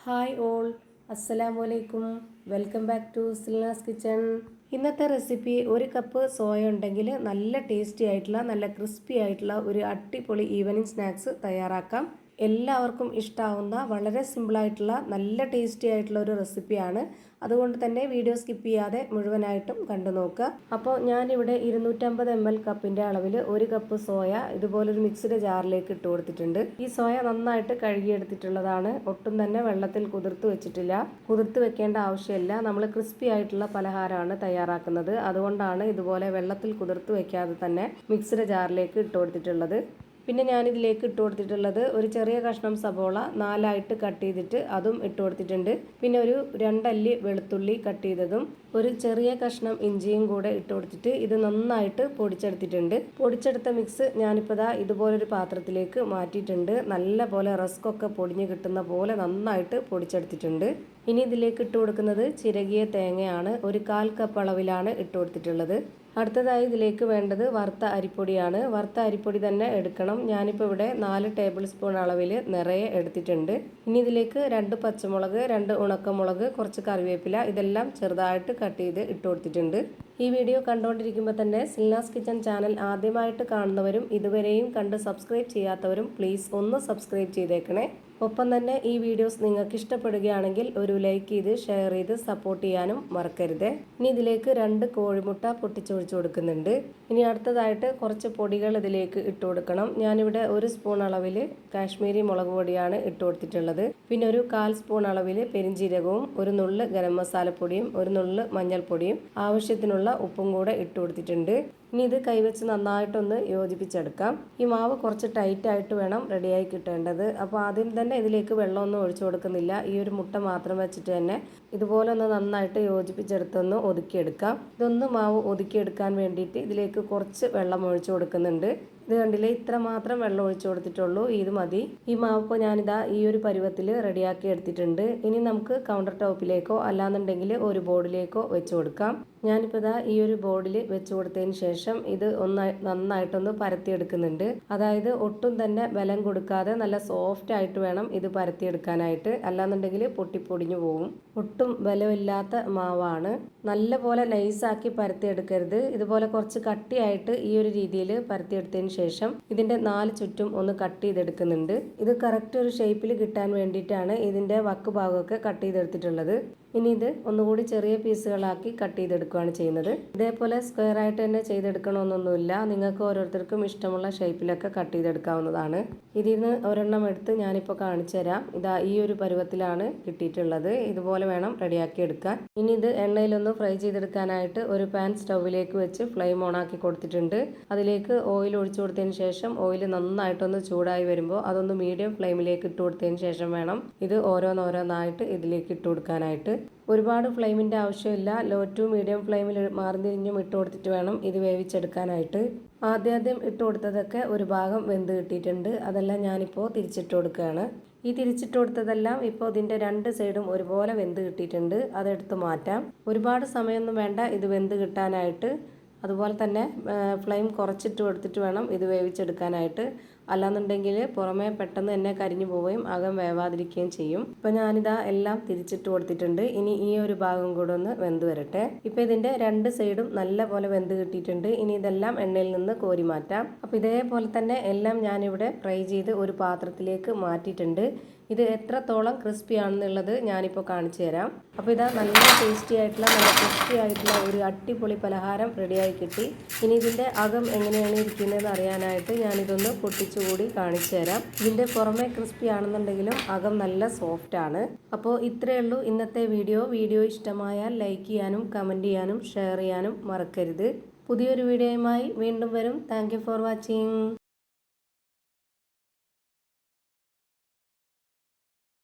Hi all, അസ്സലാമു അലൈക്കും. Welcome back to Silna's kitchen. ഇന്നത്തെ റെസിപ്പി ഒരു കപ്പ് സോയ ഉണ്ടെങ്കിൽ നല്ല ടേസ്റ്റി ആയിട്ടുള്ള നല്ല ക്രിസ്പി ആയിട്ടുള്ള ഒരു അടിപൊളി ഈവനിങ് സ്നാക്സ് തയ്യാറാക്കാം. എല്ലാവർക്കും ഇഷ്ടമാവുന്ന വളരെ സിമ്പിളായിട്ടുള്ള നല്ല ടേസ്റ്റി ആയിട്ടുള്ള ഒരു റെസിപ്പിയാണ്. അതുകൊണ്ട് തന്നെ വീഡിയോ സ്കിപ്പ് ചെയ്യാതെ മുഴുവനായിട്ടും കണ്ടു നോക്കുക. അപ്പോൾ ഞാനിവിടെ 250 ml കപ്പിൻ്റെ അളവിൽ ഒരു കപ്പ് സോയ ഇതുപോലൊരു മിക്സിയുടെ ജാറിലേക്ക് ഇട്ട് കൊടുത്തിട്ടുണ്ട്. ഈ സോയ നന്നായിട്ട് കഴുകിയെടുത്തിട്ടുള്ളതാണ്. ഒട്ടും തന്നെ വെള്ളത്തിൽ കുതിർത്ത് വെച്ചിട്ടില്ല. കുതിർത്ത് വെക്കേണ്ട ആവശ്യമില്ല. നമ്മൾ ക്രിസ്പി ആയിട്ടുള്ള പലഹാരമാണ് തയ്യാറാക്കുന്നത്. അതുകൊണ്ടാണ് ഇതുപോലെ വെള്ളത്തിൽ കുതിർത്ത് വെക്കാതെ തന്നെ മിക്സിയുടെ ജാറിലേക്ക് ഇട്ട് കൊടുത്തിട്ടുള്ളത്. പിന്നെ ഞാനിതിലേക്ക് ഇട്ട് കൊടുത്തിട്ടുള്ളത് ഒരു ചെറിയ കഷ്ണം സബോള 4ആയിട്ട് കട്ട് ചെയ്തിട്ട് അതും ഇട്ട് കൊടുത്തിട്ടുണ്ട്. പിന്നെ ഒരു 2 അല്ലി വെളുത്തുള്ളി കട്ട് ചെയ്തതും ഒരു ചെറിയ കഷ്ണം ഇഞ്ചിയും കൂടെ ഇട്ട് കൊടുത്തിട്ട് ഇത് നന്നായിട്ട് പൊടിച്ചെടുത്തിട്ടുണ്ട്. പൊടിച്ചെടുത്ത മിക്സ് ഞാനിപ്പോൾ ഇതുപോലൊരു പാത്രത്തിലേക്ക് മാറ്റിയിട്ടുണ്ട്. നല്ല പോലെ റസ്കൊക്കെ പൊടിഞ്ഞ് കിട്ടുന്ന പോലെ നന്നായിട്ട് പൊടിച്ചെടുത്തിട്ടുണ്ട്. ഇനി ഇതിലേക്ക് ഇട്ട് കൊടുക്കുന്നത് ചിരകിയ തേങ്ങയാണ്. ഒരു 1/4 കപ്പ് അളവിലാണ് ഇട്ട് കൊടുത്തിട്ടുള്ളത്. അടുത്തതായി ഇതിലേക്ക് വേണ്ടത് വറുത്ത അരിപ്പൊടിയാണ്. വറുത്ത അരിപ്പൊടി തന്നെ എടുക്കണം. ഞാനിപ്പോൾ ഇവിടെ 4 ടേബിൾ സ്പൂൺ അളവിൽ നിറയെ എടുത്തിട്ടുണ്ട്. ഇനി ഇതിലേക്ക് 2 പച്ചമുളക്, 2 ഉണക്കമുളക്, കുറച്ച് കറിവേപ്പില ഇതെല്ലാം ചെറുതായിട്ട് കട്ട് ചെയ്ത് ഇട്ട് കൊടുത്തിട്ടുണ്ട്. ഈ വീഡിയോ കണ്ടുകൊണ്ടിരിക്കുമ്പോൾ തന്നെ സിൽനാസ് കിച്ചൺ ചാനൽ ആദ്യമായിട്ട് കാണുന്നവരും ഇതുവരെയും കണ്ട് സബ്സ്ക്രൈബ് ചെയ്യാത്തവരും പ്ലീസ് ഒന്ന് സബ്സ്ക്രൈബ് ചെയ്തേക്കണേ. ഒപ്പം തന്നെ ഈ വീഡിയോസ് നിങ്ങൾക്ക് ഇഷ്ടപ്പെടുകയാണെങ്കിൽ ഒരു ലൈക്ക് ചെയ്ത് ഷെയർ ചെയ്ത് സപ്പോർട്ട് ചെയ്യാനും മറക്കരുത്. ഇനി ഇതിലേക്ക് 2 കോഴിമുട്ട പൊട്ടിച്ചൊഴിച്ച് കൊടുക്കുന്നുണ്ട്. ഇനി അടുത്തതായിട്ട് കുറച്ച് പൊടികൾ ഇതിലേക്ക് ഇട്ട് കൊടുക്കണം. ഞാനിവിടെ 1 സ്പൂൺ അളവിൽ കാശ്മീരി മുളക് പൊടിയാണ് ഇട്ട് കൊടുത്തിട്ടുള്ളത്. പിന്നെ ഒരു 1/4 സ്പൂൺ അളവിൽ പെരിഞ്ജീരകവും ഒരു നുള്ള് ഗരം മസാലപ്പൊടിയും ഒരു നുള്ള് മഞ്ഞൾപ്പൊടിയും ആവശ്യത്തിനുള്ള ഉപ്പും കൂടെ ഇട്ട് കൊടുത്തിട്ടുണ്ട്. ഇനി ഇത് കൈവച്ച് നന്നായിട്ടൊന്ന് യോജിപ്പിച്ചെടുക്കാം. ഈ മാവ് കുറച്ച് ടൈറ്റായിട്ട് വേണം റെഡിയായി കിട്ടേണ്ടത്. അപ്പോൾ ആദ്യം തന്നെ ഇതിലേക്ക് വെള്ളമൊന്നും ഒഴിച്ചു കൊടുക്കുന്നില്ല. ഈ ഒരു മുട്ട മാത്രം വെച്ചിട്ട് തന്നെ ഇതുപോലെ ഒന്ന് നന്നായിട്ട് യോജിപ്പിച്ചെടുത്തൊന്ന് ഒതുക്കിയെടുക്കാം. ഇതൊന്ന് മാവ് ഒതുക്കിയെടുക്കാൻ വേണ്ടിയിട്ട് ഇതിലേക്ക് കുറച്ച് വെള്ളം ഒഴിച്ചു കൊടുക്കുന്നുണ്ട്. ഇത് കണ്ടില്ലേ, ഇത്ര മാത്രം വെള്ളം ഒഴിച്ചു കൊടുത്തിട്ടുള്ളൂ. ഇത് മതി. ഈ മാവ് ഇപ്പോൾ ഞാനിതാ ഈ ഒരു പരുവത്തിൽ റെഡിയാക്കി എടുത്തിട്ടുണ്ട്. ഇനി നമുക്ക് കൗണ്ടർ ടോപ്പിലേക്കോ അല്ലാന്നുണ്ടെങ്കിൽ ഒരു ബോർഡിലേക്കോ വെച്ച് കൊടുക്കാം. ഞാനിപ്പോൾ ഈ ഒരു ബോർഡിൽ വെച്ച് കൊടുത്തതിന് ശേഷം ഇത് നന്നായിട്ടൊന്ന് പരത്തിയെടുക്കുന്നുണ്ട്. അതായത് ഒട്ടും തന്നെ ബലം കൊടുക്കാതെ നല്ല സോഫ്റ്റ് ആയിട്ട് വേണം ഇത് പരത്തിയെടുക്കാനായിട്ട്. അല്ലാന്നുണ്ടെങ്കിൽ പൊട്ടിപ്പൊടിഞ്ഞു പോകും. ഒട്ടും ബലമില്ലാത്ത മാവാണ്. നല്ല പോലെ നൈസാക്കി പരത്തിയെടുക്കരുത്. ഇതുപോലെ കുറച്ച് കട്ടിയായിട്ട് ഈ ഒരു രീതിയിൽ പരത്തിയെടുത്തതിന് ശേഷം ഇതിൻ്റെ 4 ചുറ്റും ഒന്ന് കട്ട് ചെയ്തെടുക്കുന്നുണ്ട്. ഇത് കറക്റ്റ് ഒരു ഷേപ്പിൽ കിട്ടാൻ വേണ്ടിയിട്ടാണ് ഇതിൻ്റെ വക്ക് ഭാഗമൊക്കെ കട്ട് ചെയ്തെടുത്തിട്ടുള്ളത്. ഇനി ഇത് ഒന്നുകൂടി ചെറിയ പീസുകളാക്കി കട്ട് ചെയ്തെടുക്കുകയാണ് ചെയ്യുന്നത്. ഇതേപോലെ സ്ക്വയർ ആയിട്ട് തന്നെ ചെയ്തെടുക്കണമെന്നൊന്നുമില്ല. നിങ്ങൾക്ക് ഓരോരുത്തർക്കും ഇഷ്ടമുള്ള ഷേപ്പിലൊക്കെ കട്ട് ചെയ്തെടുക്കാവുന്നതാണ്. ഇതിന്ന് ഒരെണ്ണം എടുത്ത് ഞാനിപ്പോൾ കാണിച്ചു തരാം. ഇതാ ഈ ഒരു പരുവത്തിലാണ് കിട്ടിയിട്ടുള്ളത്. ഇതുപോലെ വേണം റെഡിയാക്കി എടുക്കാൻ. ഇനി ഇത് എണ്ണയിലൊന്ന് ഫ്രൈ ചെയ്തെടുക്കാനായിട്ട് ഒരു പാൻ സ്റ്റൗവിലേക്ക് വെച്ച് ഫ്ലെയിം ഓൺ ആക്കി കൊടുത്തിട്ടുണ്ട്. അതിലേക്ക് ഓയിൽ ഒഴിച്ചു കൊടുത്തതിന് ശേഷം ഓയിൽ നന്നായിട്ടൊന്ന് ചൂടായി വരുമ്പോൾ അതൊന്ന് മീഡിയം ഫ്ലെയിമിലേക്ക് ഇട്ട് കൊടുത്തതിന് ശേഷം വേണം ഇത് ഓരോന്നോരോന്നായിട്ട് ഇതിലേക്ക് ഇട്ട് കൊടുക്കാനായിട്ട്. ഒരുപാട് ഫ്ലെയിമിൻ്റെ ആവശ്യമില്ല. ലോ ടു മീഡിയം ഫ്ലെയിമിൽ മാറി തിരിഞ്ഞും ഇട്ട് കൊടുത്തിട്ട് വേണം ഇത് വേവിച്ചെടുക്കാനായിട്ട്. ആദ്യം ഇട്ട് കൊടുത്തതൊക്കെ ഒരു ഭാഗം വെന്ത് കിട്ടിയിട്ടുണ്ട്. അതെല്ലാം ഞാനിപ്പോൾ തിരിച്ചിട്ട് കൊടുക്കുകയാണ്. ഈ തിരിച്ചിട്ട് കൊടുത്തതെല്ലാം ഇപ്പോൾ ഇതിൻ്റെ 2 സൈഡും ഒരുപോലെ വെന്ത് കിട്ടിയിട്ടുണ്ട്. അതെടുത്ത് മാറ്റാം. ഒരുപാട് സമയമൊന്നും വേണ്ട ഇത് വെന്ത് കിട്ടാനായിട്ട്. അതുപോലെ തന്നെ ഫ്ലെയിം കുറച്ചിട്ട് കൊടുത്തിട്ട് വേണം ഇത് വേവിച്ചെടുക്കാനായിട്ട്. അല്ലാന്നുണ്ടെങ്കിൽ പുറമേ പെട്ടെന്ന് തന്നെ കരിഞ്ഞു പോവുകയും അകം വേവാതിരിക്കുകയും ചെയ്യും. ഇപ്പോൾ ഞാനിതാ എല്ലാം തിരിച്ചിട്ട് കൊടുത്തിട്ടുണ്ട്. ഇനി ഈ ഒരു ഭാഗം കൂടെ ഒന്ന് വെന്ത് വരട്ടെ. ഇപ്പോൾ ഇതിൻ്റെ 2 സൈഡും നല്ല പോലെ വെന്ത് കിട്ടിയിട്ടുണ്ട്. ഇനി ഇതെല്ലാം എണ്ണയിൽ നിന്ന് കോരി മാറ്റാം. അപ്പോൾ ഇതേപോലെ തന്നെ എല്ലാം ഞാനിവിടെ ഫ്രൈ ചെയ്ത് ഒരു പാത്രത്തിലേക്ക് മാറ്റിയിട്ടുണ്ട്. ഇത് എത്രത്തോളം ക്രിസ്പി ആണെന്നുള്ളത് ഞാനിപ്പോൾ കാണിച്ചു തരാം. അപ്പോൾ ഇതാ നല്ല ടേസ്റ്റി ആയിട്ടുള്ള നല്ല ക്രിസ്പി ആയിട്ടുള്ള ഒരു അടിപൊളി പലഹാരം റെഡിയായി കിട്ടി. ഇനി ഇതിൻ്റെ അകം എങ്ങനെയാണ് ഇരിക്കുന്നതെന്ന് അറിയാനായിട്ട് ഞാനിതൊന്ന് പൊട്ടിച്ചുകൂടി കാണിച്ചു തരാം. ഇതിൻ്റെ പുറമെ ക്രിസ്പി ആണെന്നുണ്ടെങ്കിലും അകം നല്ല സോഫ്റ്റ് ആണ്. അപ്പോൾ ഇത്രയേ ഉള്ളൂ ഇന്നത്തെ വീഡിയോ ഇഷ്ടമായാൽ ലൈക്ക് ചെയ്യാനും കമൻറ്റ് ചെയ്യാനും ഷെയർ ചെയ്യാനും മറക്കരുത്. പുതിയൊരു വീഡിയോയുമായി വീണ്ടും വരും. Thank you for watching.